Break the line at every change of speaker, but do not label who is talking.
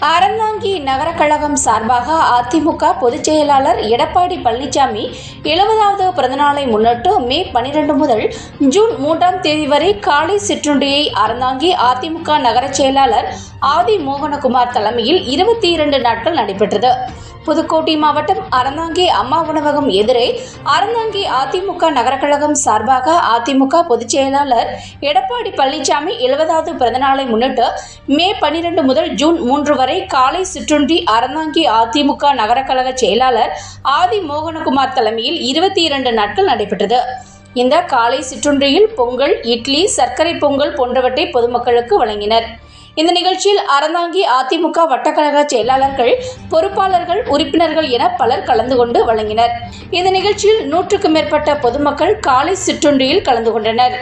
அறந்தாங்கி நகர கழகம் சார்பாக அதிமுக பொதுச் செயலாளர் எடப்பாடி பழனிசாமி 70வது பிறந்தநாளை முன்னிட்டு மே 12 முதல் ஜூன் 3ஆம் தேதி வரை காலை சிற்றுண்டியை அறந்தாங்கி அதிமுக நகர செயலாளர் ஆதி மோகனகுமார் தலைமையில் 22 நாட்கள் நடைபெற்றது. புதுக்கோட்டை மாவட்டம் அறந்தாங்கி அம்மா உணவகம் எதிரே அறந்தாங்கி அதிமுக நகர கழகம் சார்பாக அதிமுக பொதுச் செயலாளர் எடப்பாடி பழனிசாமி 70வது பிறந்தநாளை முன்னிட்டு மே 12 முதல் ஜூன் 3 வரை காலை சிற்றுண்டி அறந்தாங்கி அதிமுக நகர கழக செயலாளர் ஆதி மோகனகுமார் தலைமையில் 22 நாட்கள் நடைபெற்றது. இந்த காலை சிற்றுண்டியில் பொங்கல், இட்லி, சர்க்கரை பொங்கல் போன்றவற்றை பொதுமக்களுக்கு வழங்கினர். இந்த நிகழ்ச்சியில் அறந்தாங்கி அதிமுக வட்டக்கழக செயலாளர்கள், பொறுப்பாளர்கள், உறுப்பினர்கள் என பலர் கலந்து கொண்டு வழங்கினர். இந்த நிகழ்ச்சியில் 100க்கும் மேற்பட்ட பொதுமக்கள் காலை சிற்றுண்டியில் கலந்து கொண்டனர்.